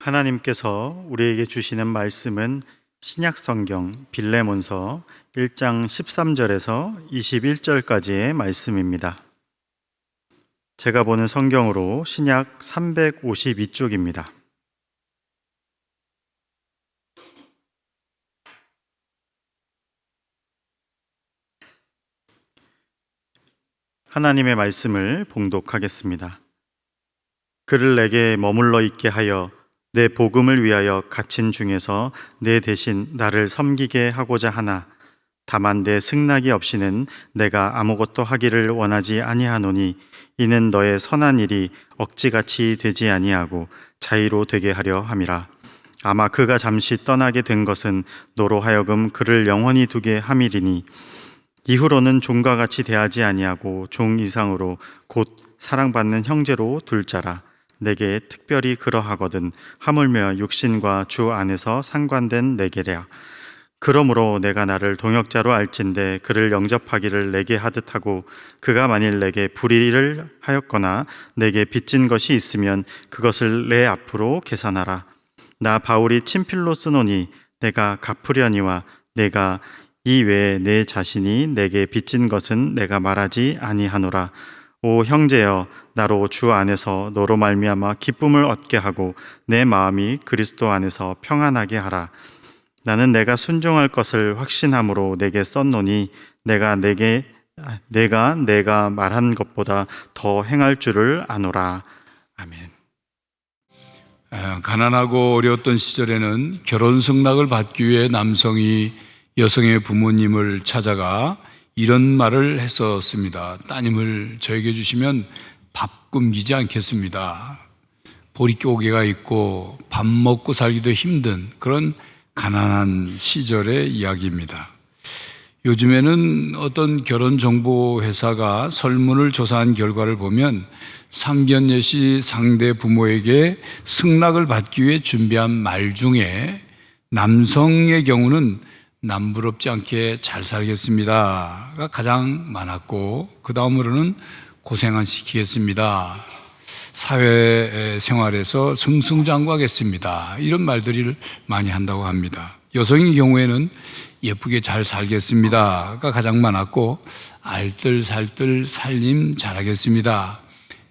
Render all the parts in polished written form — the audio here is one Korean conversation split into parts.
하나님께서 우리에게 주시는 말씀은 신약성경 빌레몬서 1장 13절에서 21절까지의 말씀입니다. 제가 보는 성경으로 신약 352쪽입니다. 하나님의 말씀을 봉독하겠습니다. 그를 내게 머물러 있게 하여 내 복음을 위하여 갇힌 중에서 내 대신 나를 섬기게 하고자 하나 다만 내 승낙이 없이는 내가 아무것도 하기를 원하지 아니하노니 이는 너의 선한 일이 억지같이 되지 아니하고 자의로 되게 하려 함이라. 아마 그가 잠시 떠나게 된 것은 너로 하여금 그를 영원히 두게 함이리니 이후로는 종과 같이 대하지 아니하고 종 이상으로 곧 사랑받는 형제로 둘 자라. 내게 특별히 그러하거든 하물며 육신과 주 안에서 상관된 내게랴. 그러므로 내가 나를 동역자로 알진대 그를 영접하기를 내게 하듯 하고 그가 만일 내게 불의를 하였거나 내게 빚진 것이 있으면 그것을 내 앞으로 계산하라. 나 바울이 친필로 쓰노니 내가 갚으려니와 내가 이 외에 내 자신이 내게 빚진 것은 내가 말하지 아니하노라. 오 형제여, 나로 주 안에서 너로 말미암아 기쁨을 얻게 하고 내 마음이 그리스도 안에서 평안하게 하라. 나는 내가 순종할 것을 확신함으로 내게 썼노니 내가 말한 것보다 더 행할 줄을 아노라. 아멘. 가난하고 어려웠던 시절에는 결혼 승낙을 받기 위해 남성이 여성의 부모님을 찾아가 이런 말을 했었습니다. 따님을 저에게 주시면 밥 굶기지 않겠습니다. 보릿고개가 있고 밥 먹고 살기도 힘든 그런 가난한 시절의 이야기입니다. 요즘에는 어떤 결혼정보회사가 설문을 조사한 결과를 보면 상견례시 상대 부모에게 승낙을 받기 위해 준비한 말 중에 남성의 경우는 남부럽지 않게 잘 살겠습니다가 가장 많았고 그 다음으로는 고생 안 시키겠습니다, 사회생활에서 승승장구하겠습니다, 이런 말들을 많이 한다고 합니다. 여성의 경우에는 예쁘게 잘 살겠습니다가 가장 많았고 알뜰살뜰 살림 잘하겠습니다,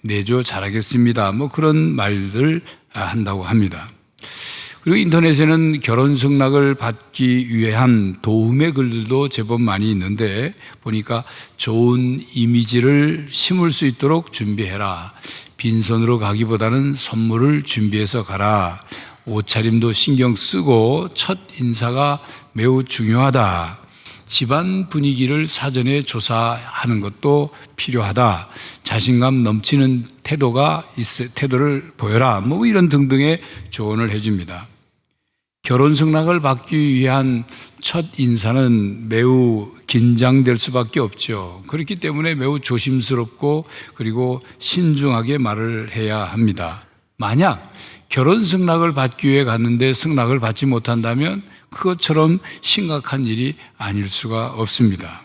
내조 잘하겠습니다, 그런 말들 한다고 합니다. 그리고 인터넷에는 결혼 승낙을 받기 위한 도움의 글들도 제법 많이 있는데 보니까 좋은 이미지를 심을 수 있도록 준비해라, 빈손으로 가기보다는 선물을 준비해서 가라, 옷차림도 신경 쓰고 첫 인사가 매우 중요하다, 집안 분위기를 사전에 조사하는 것도 필요하다, 자신감 넘치는 태도를 보여라, 이런 등등의 조언을 해줍니다. 결혼 승낙을 받기 위한 첫 인사는 매우 긴장될 수밖에 없죠. 그렇기 때문에 매우 조심스럽고 그리고 신중하게 말을 해야 합니다. 만약 결혼 승낙을 받기 위해 갔는데 승낙을 받지 못한다면 그것처럼 심각한 일이 아닐 수가 없습니다.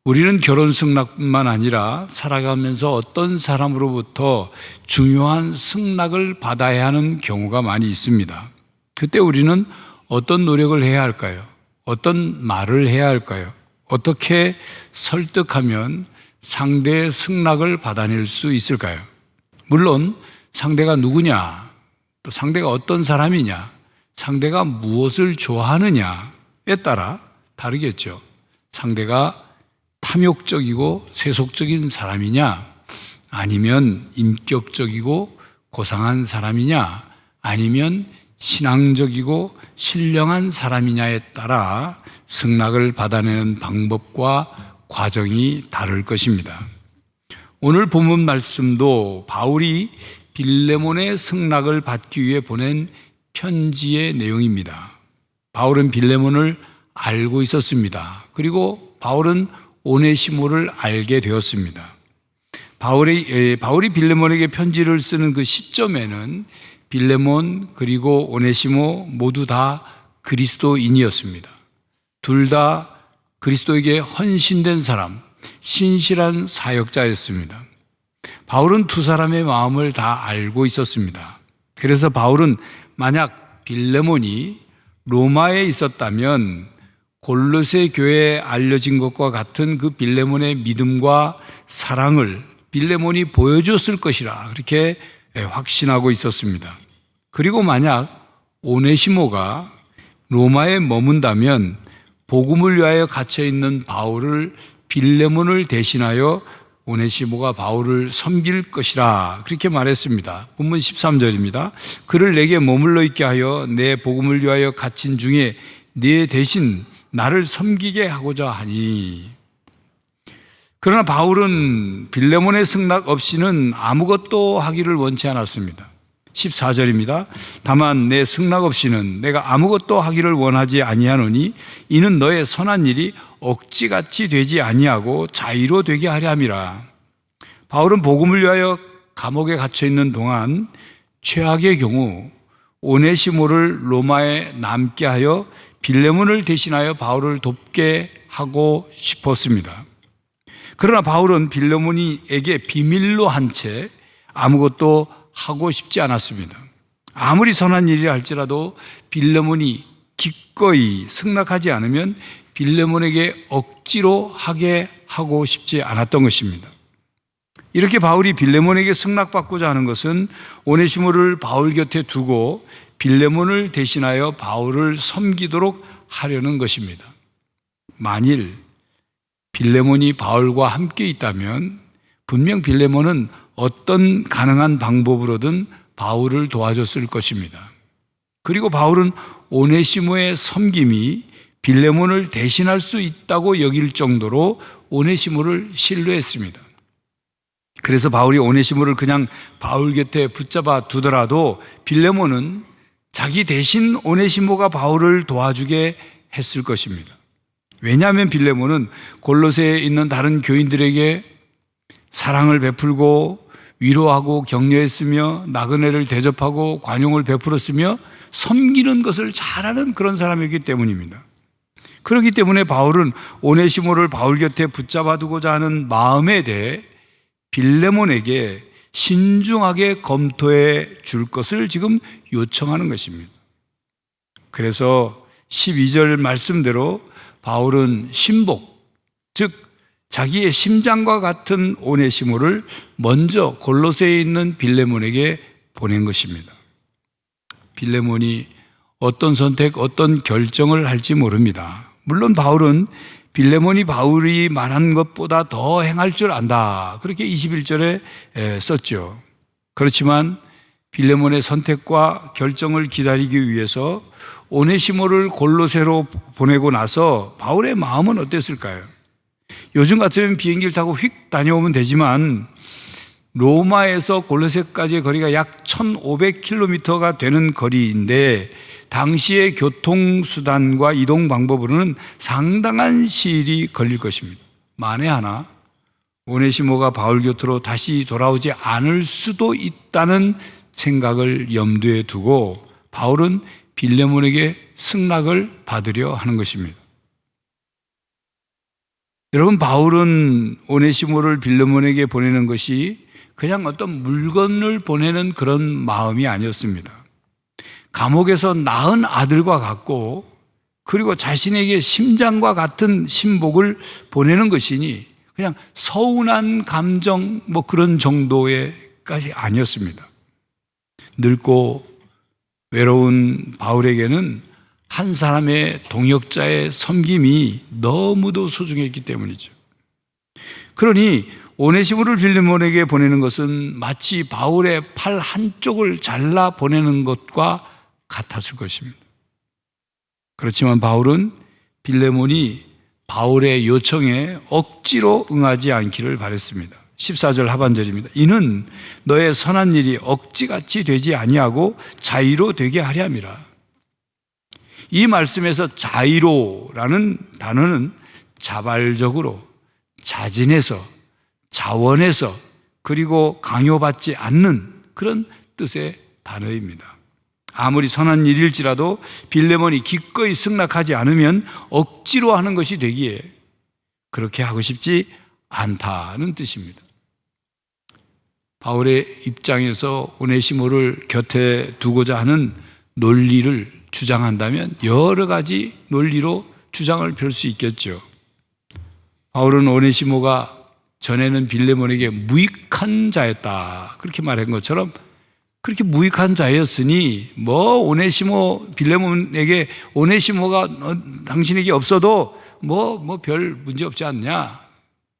우리는 결혼 승낙뿐만 아니라 살아가면서 어떤 사람으로부터 중요한 승낙을 받아야 하는 경우가 많이 있습니다. 그때 우리는 어떤 노력을 해야 할까요? 어떤 말을 해야 할까요? 어떻게 설득하면 상대의 승낙을 받아낼 수 있을까요? 물론 상대가 누구냐, 또 상대가 어떤 사람이냐, 상대가 무엇을 좋아하느냐에 따라 다르겠죠. 상대가 탐욕적이고 세속적인 사람이냐, 아니면 인격적이고 고상한 사람이냐, 아니면 신앙적이고 신령한 사람이냐에 따라 승낙을 받아내는 방법과 과정이 다를 것입니다. 오늘 본문 말씀도 바울이 빌레몬의 승낙을 받기 위해 보낸 편지의 내용입니다. 바울은 빌레몬을 알고 있었습니다. 그리고 바울은 오네시모를 알게 되었습니다. 바울이 빌레몬에게 편지를 쓰는 그 시점에는 빌레몬 그리고 오네시모 모두 다 그리스도인이었습니다. 둘 다 그리스도에게 헌신된 사람, 신실한 사역자였습니다. 바울은 두 사람의 마음을 다 알고 있었습니다. 그래서 바울은 만약 빌레몬이 로마에 있었다면 골로새 교회에 알려진 것과 같은 그 빌레몬의 믿음과 사랑을 빌레몬이 보여줬을 것이라 그렇게 확신하고 있었습니다. 그리고 만약 오네시모가 로마에 머문다면 복음을 위하여 갇혀있는 바울을 빌레몬을 대신하여 오네시모가 바울을 섬길 것이라 그렇게 말했습니다. 본문 13절입니다. 그를 내게 머물러 있게 하여 내 복음을 위하여 갇힌 중에 네 대신 나를 섬기게 하고자 하니. 그러나 바울은 빌레몬의 승낙 없이는 아무것도 하기를 원치 않았습니다. 14절입니다. 다만 내 승낙 없이는 내가 아무것도 하기를 원하지 아니하노니 이는 너의 선한 일이 억지같이 되지 아니하고 자의로 되게 하려 함이라. 바울은 복음을 위하여 감옥에 갇혀 있는 동안 최악의 경우 오네시모를 로마에 남게 하여 빌레몬을 대신하여 바울을 돕게 하고 싶었습니다. 그러나 바울은 빌레몬에게 비밀로 한 채 아무것도 하고 싶지 않았습니다. 아무리 선한 일이라 할지라도 빌레몬이 기꺼이 승낙하지 않으면 빌레몬에게 억지로 하게 하고 싶지 않았던 것입니다. 이렇게 바울이 빌레몬에게 승낙받고자 하는 것은 오네시모를 바울 곁에 두고 빌레몬을 대신하여 바울을 섬기도록 하려는 것입니다. 만일 빌레몬이 바울과 함께 있다면 분명 빌레몬은 어떤 가능한 방법으로든 바울을 도와줬을 것입니다. 그리고 바울은 오네시모의 섬김이 빌레몬을 대신할 수 있다고 여길 정도로 오네시모를 신뢰했습니다. 그래서 바울이 오네시모를 그냥 바울 곁에 붙잡아 두더라도 빌레몬은 자기 대신 오네시모가 바울을 도와주게 했을 것입니다. 왜냐하면 빌레몬은 골로새에 있는 다른 교인들에게 사랑을 베풀고 위로하고 격려했으며 나그네를 대접하고 관용을 베풀었으며 섬기는 것을 잘하는 그런 사람이기 때문입니다. 그렇기 때문에 바울은 오네시모를 바울 곁에 붙잡아 두고자 하는 마음에 대해 빌레몬에게 신중하게 검토해 줄 것을 지금 요청하는 것입니다. 그래서 12절 말씀대로 바울은 신복, 즉 자기의 심장과 같은 오네시모를 먼저 골로새에 있는 빌레몬에게 보낸 것입니다. 빌레몬이 어떤 선택, 어떤 결정을 할지 모릅니다. 물론 바울은 빌레몬이 바울이 말한 것보다 더 행할 줄 안다. 그렇게 21절에 썼죠. 그렇지만 빌레몬의 선택과 결정을 기다리기 위해서 오네시모를 골로새로 보내고 나서 바울의 마음은 어땠을까요? 요즘 같으면 비행기를 타고 휙 다녀오면 되지만 로마에서 골로새까지의 거리가 약 1500km가 되는 거리인데 당시의 교통수단과 이동 방법으로는 상당한 시일이 걸릴 것입니다. 만에 하나 오네시모가 바울 곁으로 다시 돌아오지 않을 수도 있다는 생각을 염두에 두고 바울은 빌레몬에게 승낙을 받으려 하는 것입니다. 여러분, 바울은 오네시모를 빌레몬에게 보내는 것이 그냥 어떤 물건을 보내는 그런 마음이 아니었습니다. 감옥에서 낳은 아들과 같고 그리고 자신에게 심장과 같은 신복을 보내는 것이니 그냥 서운한 감정 그런 정도의까지 아니었습니다. 늙고 외로운 바울에게는 한 사람의 동역자의 섬김이 너무도 소중했기 때문이죠. 그러니 오네시모를 빌레몬에게 보내는 것은 마치 바울의 팔 한쪽을 잘라 보내는 것과 같았을 것입니다. 그렇지만 바울은 빌레몬이 바울의 요청에 억지로 응하지 않기를 바랬습니다. 14절 하반절입니다. 이는 너의 선한 일이 억지같이 되지 아니하고 자의로 되게 하려 함이라. 이 말씀에서 자의로라는 단어는 자발적으로, 자진해서, 자원해서 그리고 강요받지 않는 그런 뜻의 단어입니다. 아무리 선한 일일지라도 빌레몬이 기꺼이 승낙하지 않으면 억지로 하는 것이 되기에 그렇게 하고 싶지 않다는 뜻입니다. 바울의 입장에서 오네시모를 곁에 두고자 하는 논리를 주장한다면 여러 가지 논리로 주장을 펼 수 있겠죠. 바울은 오네시모가 전에는 빌레몬에게 무익한 자였다 그렇게 말한 것처럼 그렇게 무익한 자였으니 오네시모 빌레몬에게 오네시모가 당신에게 없어도 별 문제 없지 않냐,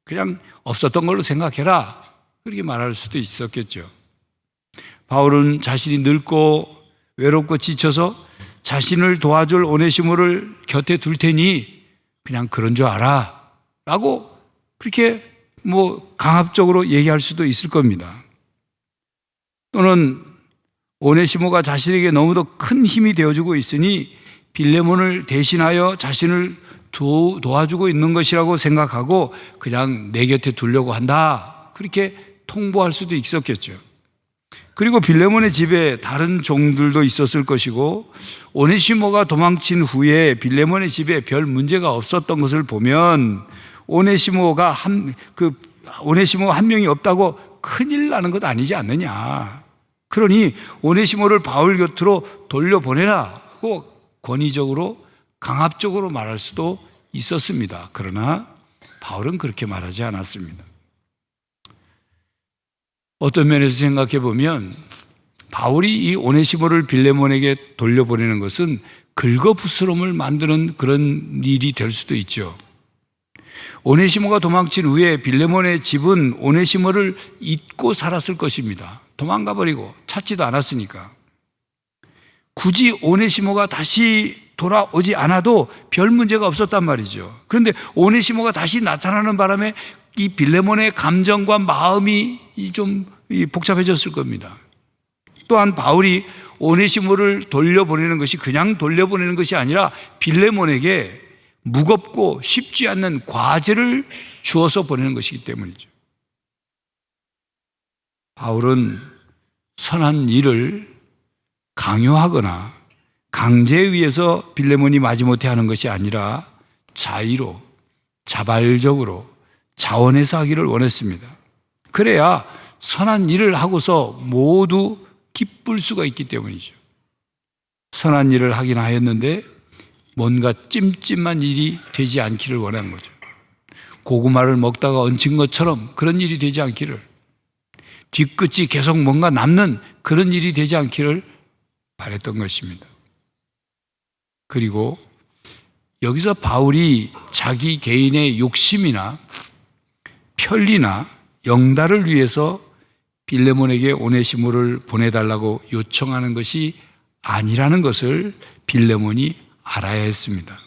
그냥 없었던 걸로 생각해라 그렇게 말할 수도 있었겠죠. 바울은 자신이 늙고 외롭고 지쳐서 자신을 도와줄 오네시모를 곁에 둘 테니 그냥 그런 줄 알아 라고 그렇게 강압적으로 얘기할 수도 있을 겁니다. 또는 오네시모가 자신에게 너무도 큰 힘이 되어주고 있으니 빌레몬을 대신하여 자신을 도와주고 있는 것이라고 생각하고 그냥 내 곁에 두려고 한다 그렇게 통보할 수도 있었겠죠. 그리고 빌레몬의 집에 다른 종들도 있었을 것이고 오네시모가 도망친 후에 빌레몬의 집에 별 문제가 없었던 것을 보면 오네시모가 한 명이 없다고 큰일 나는 것 아니지 않느냐. 그러니 오네시모를 바울 곁으로 돌려보내라고 권위적으로 강압적으로 말할 수도 있었습니다. 그러나 바울은 그렇게 말하지 않았습니다. 어떤 면에서 생각해 보면 바울이 이 오네시모를 빌레몬에게 돌려보내는 것은 긁어부스럼을 만드는 그런 일이 될 수도 있죠. 오네시모가 도망친 후에 빌레몬의 집은 오네시모를 잊고 살았을 것입니다. 도망가 버리고 찾지도 않았으니까. 굳이 오네시모가 다시 돌아오지 않아도 별 문제가 없었단 말이죠. 그런데 오네시모가 다시 나타나는 바람에 이 빌레몬의 감정과 마음이 좀 복잡해졌을 겁니다. 또한 바울이 오네시모를 돌려보내는 것이 그냥 돌려보내는 것이 아니라 빌레몬에게 무겁고 쉽지 않는 과제를 주어서 보내는 것이기 때문이죠. 바울은 선한 일을 강요하거나 강제에 의해서 빌레몬이 마지못해 하는 것이 아니라 자의로, 자발적으로, 자원해서 하기를 원했습니다. 그래야 선한 일을 하고서 모두 기쁠 수가 있기 때문이죠. 선한 일을 하긴 하였는데 뭔가 찜찜한 일이 되지 않기를 원한 거죠. 고구마를 먹다가 얹힌 것처럼 그런 일이 되지 않기를, 뒤끝이 계속 뭔가 남는 그런 일이 되지 않기를 바랬던 것입니다. 그리고 여기서 바울이 자기 개인의 욕심이나 편리나 영달을 위해서 빌레몬에게 오네시모를 보내달라고 요청하는 것이 아니라는 것을 빌레몬이 알아야 했습니다.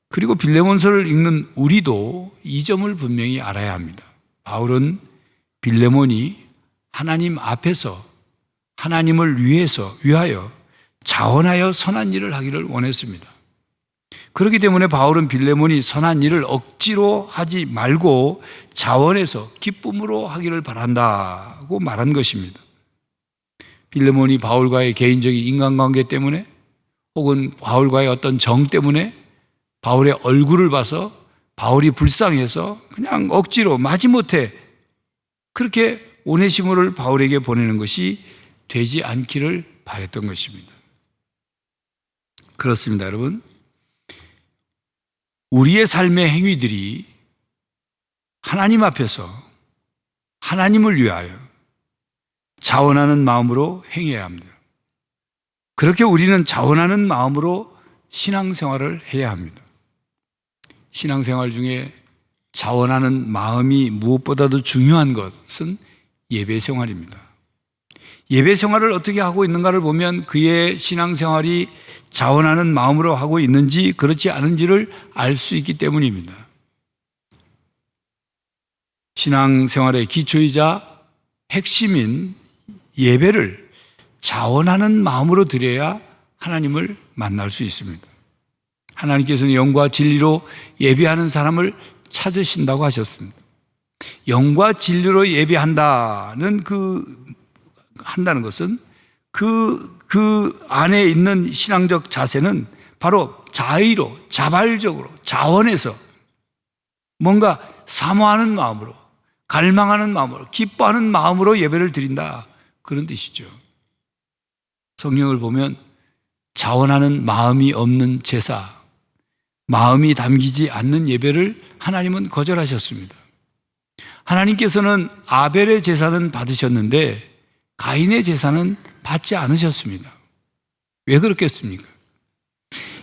그리고 빌레몬서를 읽는 우리도 이 점을 분명히 알아야 합니다. 바울은 빌레몬이 하나님 앞에서 하나님을 위하여 자원하여 선한 일을 하기를 원했습니다. 그렇기 때문에 바울은 빌레몬이 선한 일을 억지로 하지 말고 자원해서 기쁨으로 하기를 바란다고 말한 것입니다. 빌레몬이 바울과의 개인적인 인간관계 때문에 혹은 바울과의 어떤 정 때문에 바울의 얼굴을 봐서 바울이 불쌍해서 그냥 억지로 마지못해 그렇게 오네시모를 바울에게 보내는 것이 되지 않기를 바랬던 것입니다. 그렇습니다, 여러분. 우리의 삶의 행위들이 하나님 앞에서 하나님을 위하여 자원하는 마음으로 행해야 합니다. 그렇게 우리는 자원하는 마음으로 신앙생활을 해야 합니다. 신앙생활 중에 자원하는 마음이 무엇보다도 중요한 것은 예배생활입니다. 예배생활을 어떻게 하고 있는가를 보면 그의 신앙생활이 자원하는 마음으로 하고 있는지 그렇지 않은지를 알 수 있기 때문입니다. 신앙생활의 기초이자 핵심인 예배를 자원하는 마음으로 드려야 하나님을 만날 수 있습니다. 하나님께서는 영과 진리로 예배하는 사람을 찾으신다고 하셨습니다. 영과 진리로 예배한다는 한다는 것은 그 안에 있는 신앙적 자세는 바로 자의로, 자발적으로, 자원해서 뭔가 사모하는 마음으로 갈망하는 마음으로, 기뻐하는 마음으로 예배를 드린다, 그런 뜻이죠. 성경을 보면 자원하는 마음이 없는 제사, 마음이 담기지 않는 예배를 하나님은 거절하셨습니다. 하나님께서는 아벨의 제사는 받으셨는데 가인의 제사는 받지 않으셨습니다. 왜 그렇겠습니까?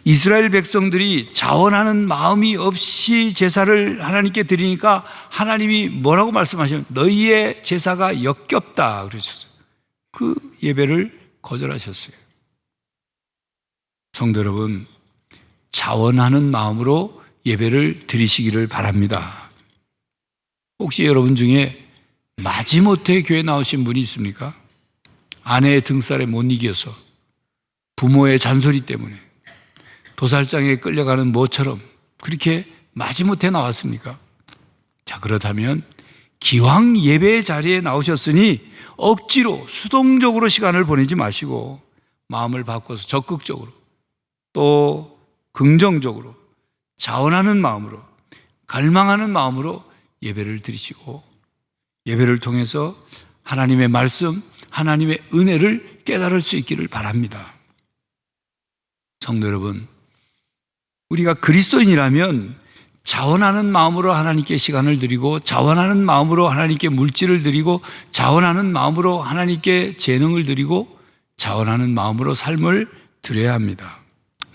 이스라엘 백성들이 자원하는 마음이 없이 제사를 하나님께 드리니까 하나님이 뭐라고 말씀하셨냐면 너희의 제사가 역겹다 그러셨어요. 그 예배를 거절하셨어요. 성도 여러분, 자원하는 마음으로 예배를 드리시기를 바랍니다. 혹시 여러분 중에 마지못해 교회 나오신 분이 있습니까? 아내의 등살에 못 이겨서, 부모의 잔소리 때문에 도살장에 끌려가는 모처럼 그렇게 마지못해 나왔습니까? 자, 그렇다면 기왕 예배의 자리에 나오셨으니 억지로 수동적으로 시간을 보내지 마시고 마음을 바꿔서 적극적으로 또 긍정적으로 자원하는 마음으로, 갈망하는 마음으로 예배를 드리시고 예배를 통해서 하나님의 말씀, 하나님의 은혜를 깨달을 수 있기를 바랍니다. 성도 여러분, 우리가 그리스도인이라면 자원하는 마음으로 하나님께 시간을 드리고 자원하는 마음으로 하나님께 물질을 드리고 자원하는 마음으로 하나님께 재능을 드리고 자원하는 마음으로 삶을 드려야 합니다.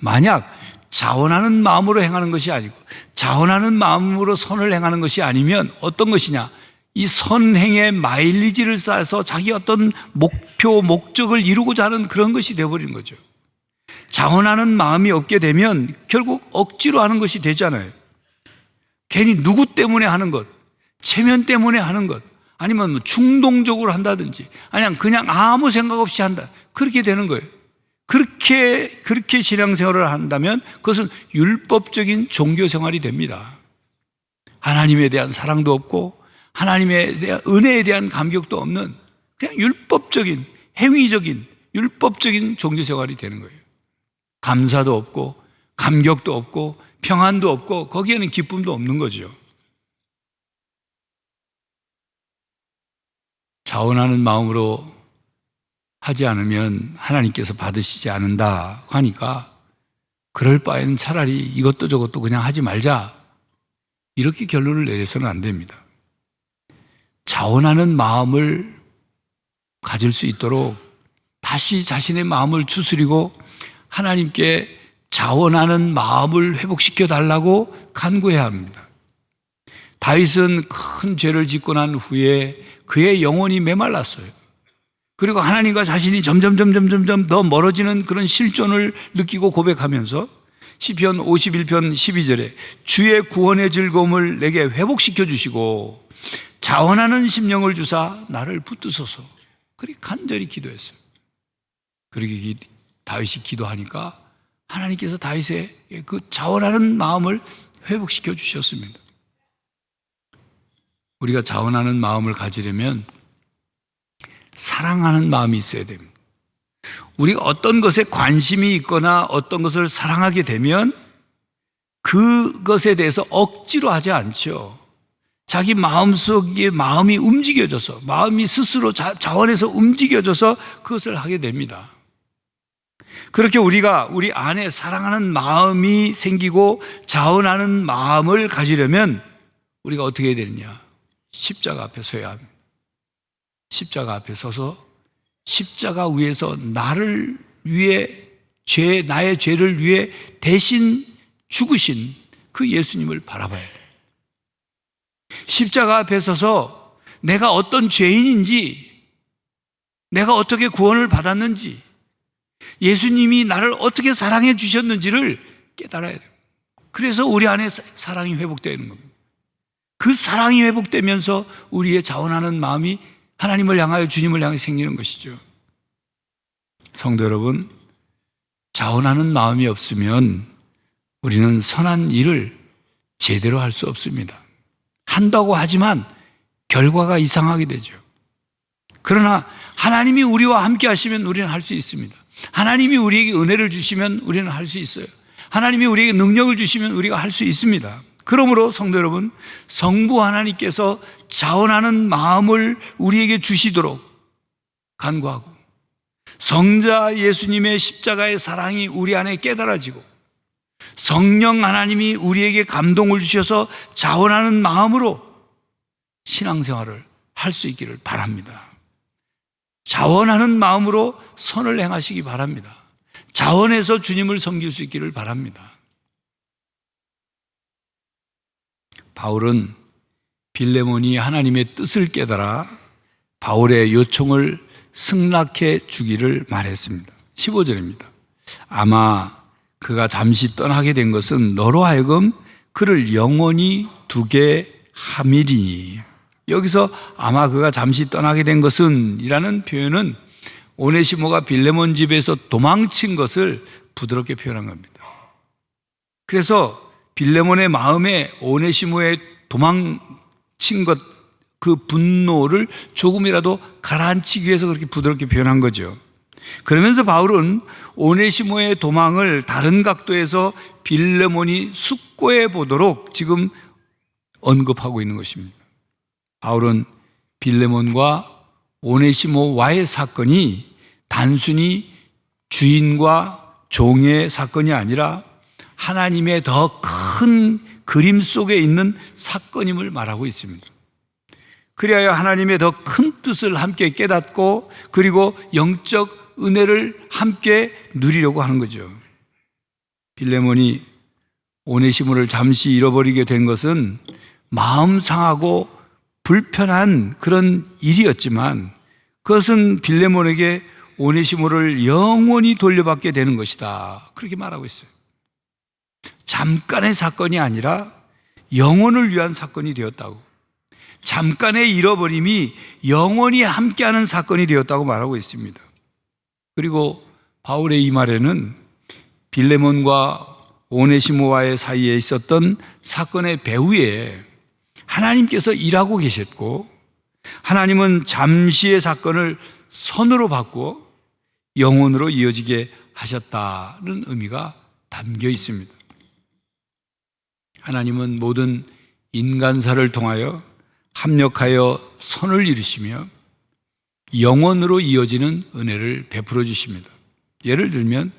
만약 자원하는 마음으로 행하는 것이 아니고 자원하는 마음으로 선을 행하는 것이 아니면 어떤 것이냐? 이 선행의 마일리지를 쌓아서 자기 어떤 목표, 목적을 이루고자 하는 그런 것이 되어버리는 거죠. 자원하는 마음이 없게 되면 결국 억지로 하는 것이 되잖아요. 괜히 누구 때문에 하는 것, 체면 때문에 하는 것, 아니면 충동적으로 한다든지, 아니면 그냥 아무 생각 없이 한다, 그렇게 되는 거예요. 그렇게 신앙생활을 한다면 그것은 율법적인 종교생활이 됩니다. 하나님에 대한 사랑도 없고 하나님에 대한 은혜에 대한 감격도 없는 그냥 율법적인, 행위적인, 율법적인 종교생활이 되는 거예요. 감사도 없고 감격도 없고 평안도 없고 거기에는 기쁨도 없는 거죠. 자원하는 마음으로 하지 않으면 하나님께서 받으시지 않는다 하니까 그럴 바에는 차라리 이것도 저것도 그냥 하지 말자, 이렇게 결론을 내려서는 안 됩니다. 자원하는 마음을 가질 수 있도록 다시 자신의 마음을 추스리고 하나님께 자원하는 마음을 회복시켜 달라고 간구해야 합니다. 다윗은 큰 죄를 짓고 난 후에 그의 영혼이 메말랐어요. 그리고 하나님과 자신이 점점 더 멀어지는 그런 실존을 느끼고 고백하면서 시편 51편 12절에 주의 구원의 즐거움을 내게 회복시켜 주시고 자원하는 심령을 주사 나를 붙드소서, 그렇게 간절히 기도했어요. 그렇게 다윗이 기도하니까 하나님께서 다윗의 그 자원하는 마음을 회복시켜 주셨습니다. 우리가 자원하는 마음을 가지려면 사랑하는 마음이 있어야 됩니다. 우리가 어떤 것에 관심이 있거나 어떤 것을 사랑하게 되면 그것에 대해서 억지로 하지 않죠. 자기 마음속에 마음이 움직여져서, 마음이 스스로 자원해서 움직여져서 그것을 하게 됩니다. 그렇게 우리가 우리 안에 사랑하는 마음이 생기고 자원하는 마음을 가지려면 우리가 어떻게 해야 되느냐? 십자가 앞에 서야 합니다. 십자가 앞에 서서 십자가 위에서 나를 위해 나의 죄를 위해 대신 죽으신 그 예수님을 바라봐야 돼요. 십자가 앞에 서서 내가 어떤 죄인인지, 내가 어떻게 구원을 받았는지, 예수님이 나를 어떻게 사랑해 주셨는지를 깨달아야 돼요. 그래서 우리 안에 사랑이 회복되는 겁니다. 그 사랑이 회복되면서 우리의 자원하는 마음이 하나님을 향하여, 주님을 향해 생기는 것이죠. 성도 여러분, 자원하는 마음이 없으면 우리는 선한 일을 제대로 할 수 없습니다. 한다고 하지만 결과가 이상하게 되죠. 그러나 하나님이 우리와 함께 하시면 우리는 할 수 있습니다. 하나님이 우리에게 은혜를 주시면 우리는 할 수 있어요. 하나님이 우리에게 능력을 주시면 우리가 할 수 있습니다. 그러므로 성도 여러분, 성부 하나님께서 자원하는 마음을 우리에게 주시도록 간구하고, 성자 예수님의 십자가의 사랑이 우리 안에 깨달아지고, 성령 하나님이 우리에게 감동을 주셔서 자원하는 마음으로 신앙생활을 할 수 있기를 바랍니다. 자원하는 마음으로 선을 행하시기 바랍니다. 자원해서 주님을 섬길 수 있기를 바랍니다. 바울은 빌레몬이 하나님의 뜻을 깨달아 바울의 요청을 승낙해 주기를 말했습니다. 15절입니다. 아마 그가 잠시 떠나게 된 것은 너로 하여금 그를 영원히 두게 함이리니. 여기서 아마 그가 잠시 떠나게 된 것은 이라는 표현은 오네시모가 빌레몬 집에서 도망친 것을 부드럽게 표현한 겁니다. 그래서 빌레몬의 마음에 오네시모의 도망친 것, 그 분노를 조금이라도 가라앉히기 위해서 그렇게 부드럽게 표현한 거죠. 그러면서 바울은 오네시모의 도망을 다른 각도에서 빌레몬이 숙고해 보도록 지금 언급하고 있는 것입니다. 바울은 빌레몬과 오네시모와의 사건이 단순히 주인과 종의 사건이 아니라 하나님의 더 큰 그림 속에 있는 사건임을 말하고 있습니다. 그리하여 하나님의 더 큰 뜻을 함께 깨닫고 그리고 영적 은혜를 함께 누리려고 하는 거죠. 빌레몬이 오네시모를 잠시 잃어버리게 된 것은 마음 상하고 불편한 그런 일이었지만 그것은 빌레몬에게 오네시모를 영원히 돌려받게 되는 것이다. 그렇게 말하고 있어요. 잠깐의 사건이 아니라 영원을 위한 사건이 되었다고. 잠깐의 잃어버림이 영원히 함께하는 사건이 되었다고 말하고 있습니다. 그리고 바울의 이 말에는 빌레몬과 오네시모와의 사이에 있었던 사건의 배후에 하나님께서 일하고 계셨고 하나님은 잠시의 사건을 선으로 바꾸어 영원으로 이어지게 하셨다는 의미가 담겨 있습니다. 하나님은 모든 인간사를 통하여 합력하여 선을 이루시며 영원으로 이어지는 은혜를 베풀어 주십니다. 예를 들면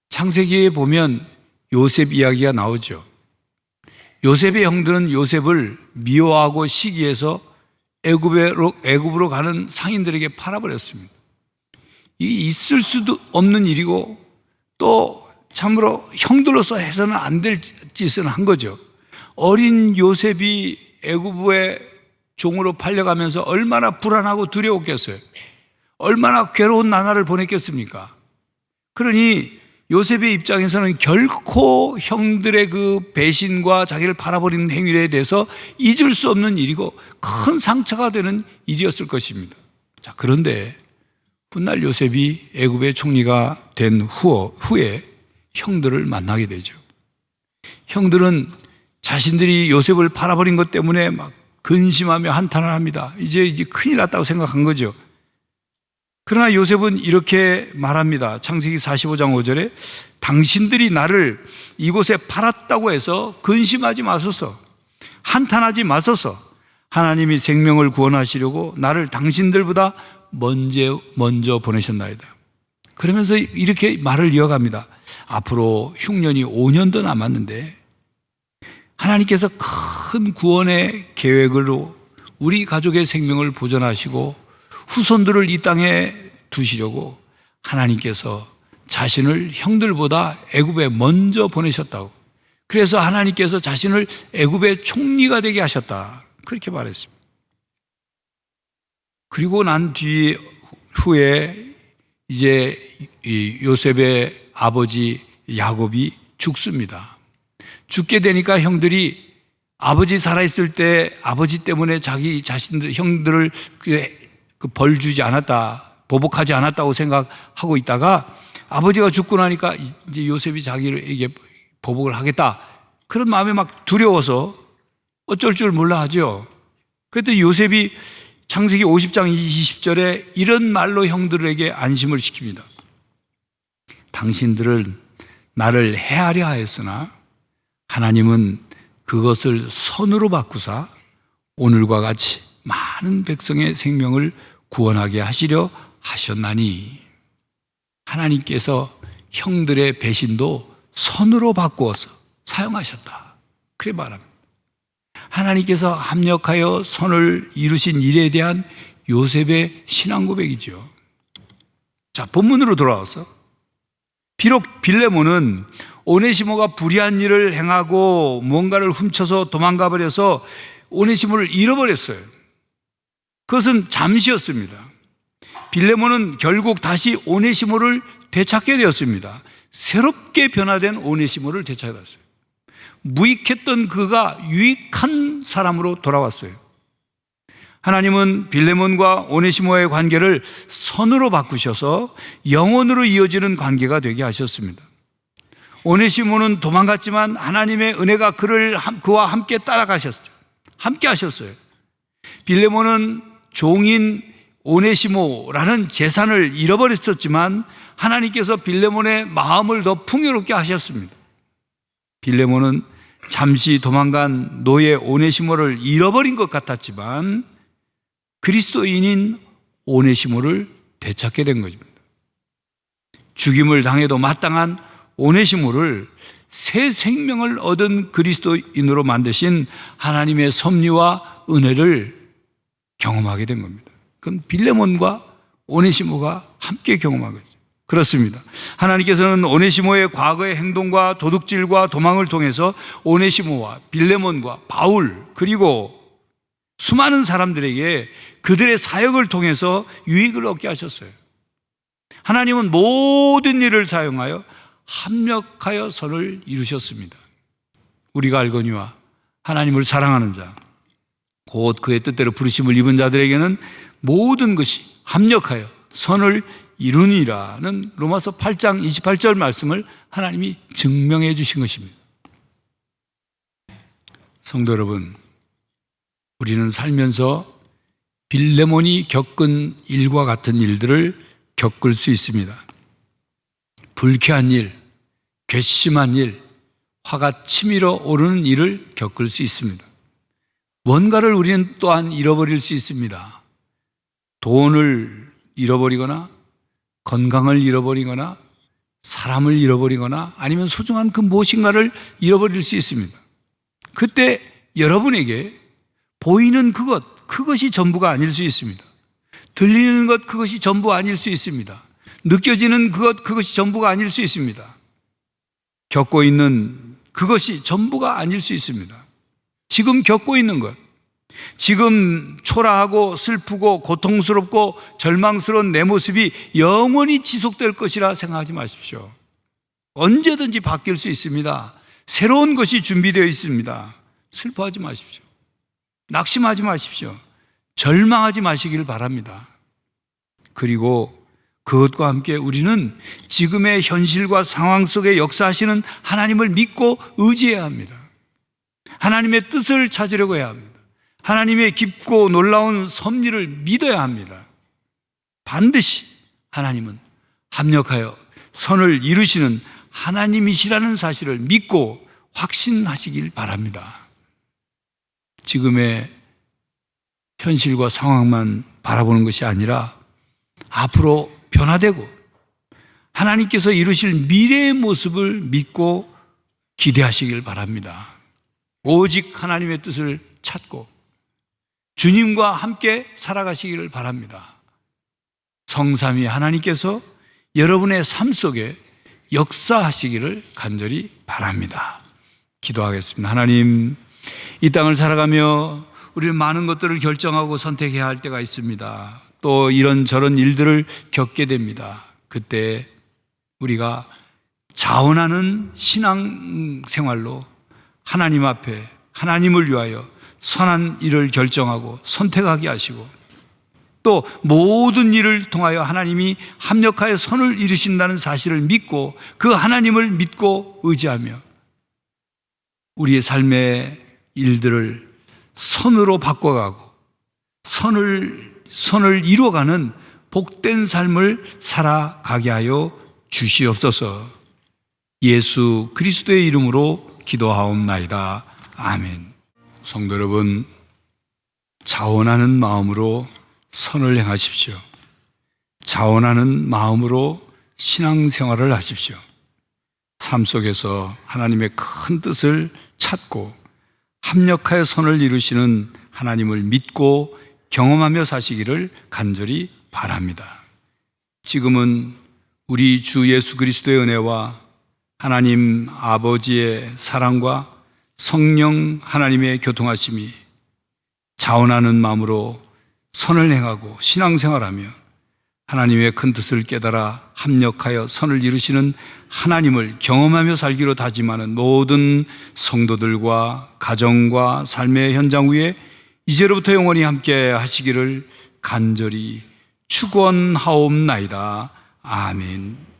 창세기에 보면 요셉 이야기가 나오죠. 요셉의 형들은 요셉을 미워하고 시기해서 애굽으로 가는 상인들에게 팔아버렸습니다. 이 있을 수도 없는 일이고 또 참으로 형들로서 해서는 안 될 짓을 한 거죠. 어린 요셉이 애굽의 종으로 팔려가면서 얼마나 불안하고 두려웠겠어요. 얼마나 괴로운 나날을 보냈겠습니까? 그러니 요셉의 입장에서는 결코 형들의 그 배신과 자기를 팔아버리는 행위에 대해서 잊을 수 없는 일이고 큰 상처가 되는 일이었을 것입니다. 자, 그런데 훗날 요셉이 애굽의 총리가 된 후에 형들을 만나게 되죠. 형들은 자신들이 요셉을 팔아버린 것 때문에 막 근심하며 한탄을 합니다. 이제 큰일 났다고 생각한 거죠. 그러나 요셉은 이렇게 말합니다. 창세기 45장 5절에 당신들이 나를 이곳에 팔았다고 해서 근심하지 마소서, 한탄하지 마소서. 하나님이 생명을 구원하시려고 나를 당신들보다 먼저 보내셨나이다. 그러면서 이렇게 말을 이어갑니다. 앞으로 흉년이 5년도 남았는데 하나님께서 큰 구원의 계획으로 우리 가족의 생명을 보존하시고 후손들을 이 땅에 두시려고 하나님께서 자신을 형들보다 애굽에 먼저 보내셨다고. 그래서 하나님께서 자신을 애굽의 총리가 되게 하셨다. 그렇게 말했습니다. 그리고 난 후에 이제 요셉의 아버지 야곱이 죽습니다. 죽게 되니까 형들이 아버지 살아있을 때 아버지 때문에 자기 자신들 형들을 벌 주지 않았다, 보복하지 않았다고 생각하고 있다가 아버지가 죽고 나니까 이제 요셉이 자기에게 보복을 하겠다, 그런 마음에 막 두려워서 어쩔 줄 몰라 하죠. 그랬더니 요셉이 창세기 50장 20절에 이런 말로 형들에게 안심을 시킵니다. 당신들은 나를 해하려 하였으나 하나님은 그것을 선으로 바꾸사 오늘과 같이 많은 백성의 생명을 구원하게 하시려 하셨나니. 하나님께서 형들의 배신도 선으로 바꾸어서 사용하셨다, 그래 말합니다. 하나님께서 합력하여 선을 이루신 일에 대한 요셉의 신앙 고백이죠. 자, 본문으로 돌아와서, 비록 빌레몬은 오네시모가 불의한 일을 행하고 뭔가를 훔쳐서 도망가 버려서 오네시모를 잃어버렸어요. 그것은 잠시였습니다. 빌레몬은 결국 다시 오네시모를 되찾게 되었습니다. 새롭게 변화된 오네시모를 되찾았어요. 무익했던 그가 유익한 사람으로 돌아왔어요. 하나님은 빌레몬과 오네시모의 관계를 선으로 바꾸셔서 영원으로 이어지는 관계가 되게 하셨습니다. 오네시모는 도망갔지만 하나님의 은혜가 그와 함께 따라가셨죠. 함께 하셨어요. 빌레몬은 종인 오네시모라는 재산을 잃어버렸었지만 하나님께서 빌레몬의 마음을 더 풍요롭게 하셨습니다. 빌레몬은 잠시 도망간 노예 오네시모를 잃어버린 것 같았지만 그리스도인인 오네시모를 되찾게 된 것입니다. 죽임을 당해도 마땅한 오네시모를 새 생명을 얻은 그리스도인으로 만드신 하나님의 섭리와 은혜를 경험하게 된 겁니다. 그건 빌레몬과 오네시모가 함께 경험한 거죠. 그렇습니다. 하나님께서는 오네시모의 과거의 행동과 도둑질과 도망을 통해서 오네시모와 빌레몬과 바울 그리고 수많은 사람들에게 그들의 사역을 통해서 유익을 얻게 하셨어요. 하나님은 모든 일을 사용하여 합력하여 선을 이루셨습니다. 우리가 알거니와 하나님을 사랑하는 자, 곧 그의 뜻대로 부르심을 입은 자들에게는 모든 것이 합력하여 선을 이루니라는 로마서 8장 28절 말씀을 하나님이 증명해 주신 것입니다. 성도 여러분, 우리는 살면서 빌레몬이 겪은 일과 같은 일들을 겪을 수 있습니다. 불쾌한 일, 괘씸한 일, 화가 치밀어 오르는 일을 겪을 수 있습니다. 뭔가를 우리는 또한 잃어버릴 수 있습니다. 돈을 잃어버리거나 건강을 잃어버리거나 사람을 잃어버리거나 아니면 소중한 그 무엇인가를 잃어버릴 수 있습니다. 그때 여러분에게 보이는 그것이 전부가 아닐 수 있습니다. 들리는 것, 그것이 전부 아닐 수 있습니다. 느껴지는 그것이 전부가 아닐 수 있습니다. 겪고 있는 그것이 전부가 아닐 수 있습니다. 지금 겪고 있는 것, 지금 초라하고 슬프고 고통스럽고 절망스러운 내 모습이 영원히 지속될 것이라 생각하지 마십시오. 언제든지 바뀔 수 있습니다. 새로운 것이 준비되어 있습니다. 슬퍼하지 마십시오. 낙심하지 마십시오. 절망하지 마시길 바랍니다. 그리고 그것과 함께 우리는 지금의 현실과 상황 속에 역사하시는 하나님을 믿고 의지해야 합니다. 하나님의 뜻을 찾으려고 해야 합니다. 하나님의 깊고 놀라운 섭리를 믿어야 합니다. 반드시 하나님은 합력하여 선을 이루시는 하나님이시라는 사실을 믿고 확신하시길 바랍니다. 지금의 현실과 상황만 바라보는 것이 아니라 앞으로 변화되고 하나님께서 이루실 미래의 모습을 믿고 기대하시길 바랍니다. 오직 하나님의 뜻을 찾고 주님과 함께 살아가시기를 바랍니다. 성삼위 하나님께서 여러분의 삶 속에 역사하시기를 간절히 바랍니다. 기도하겠습니다. 하나님, 이 땅을 살아가며 우리는 많은 것들을 결정하고 선택해야 할 때가 있습니다. 또 이런저런 일들을 겪게 됩니다. 그때 우리가 자원하는 신앙생활로 하나님 앞에 하나님을 위하여 선한 일을 결정하고 선택하게 하시고 또 모든 일을 통하여 하나님이 합력하여 선을 이루신다는 사실을 믿고 그 하나님을 믿고 의지하며 우리의 삶의 일들을 선으로 바꿔가고 선을 이루어가는 복된 삶을 살아가게 하여 주시옵소서. 예수 그리스도의 이름으로 기도하옵나이다. 아멘. 성도 여러분, 자원하는 마음으로 선을 행하십시오. 자원하는 마음으로 신앙생활을 하십시오. 삶 속에서 하나님의 큰 뜻을 찾고 합력하여 선을 이루시는 하나님을 믿고 경험하며 사시기를 간절히 바랍니다. 지금은 우리 주 예수 그리스도의 은혜와 하나님 아버지의 사랑과 성령 하나님의 교통하심이 자원하는 마음으로 선을 행하고 신앙생활하며 하나님의 큰 뜻을 깨달아 합력하여 선을 이루시는 하나님을 경험하며 살기로 다짐하는 모든 성도들과 가정과 삶의 현장 위에 이제로부터 영원히 함께 하시기를 간절히 축원하옵나이다. 아멘.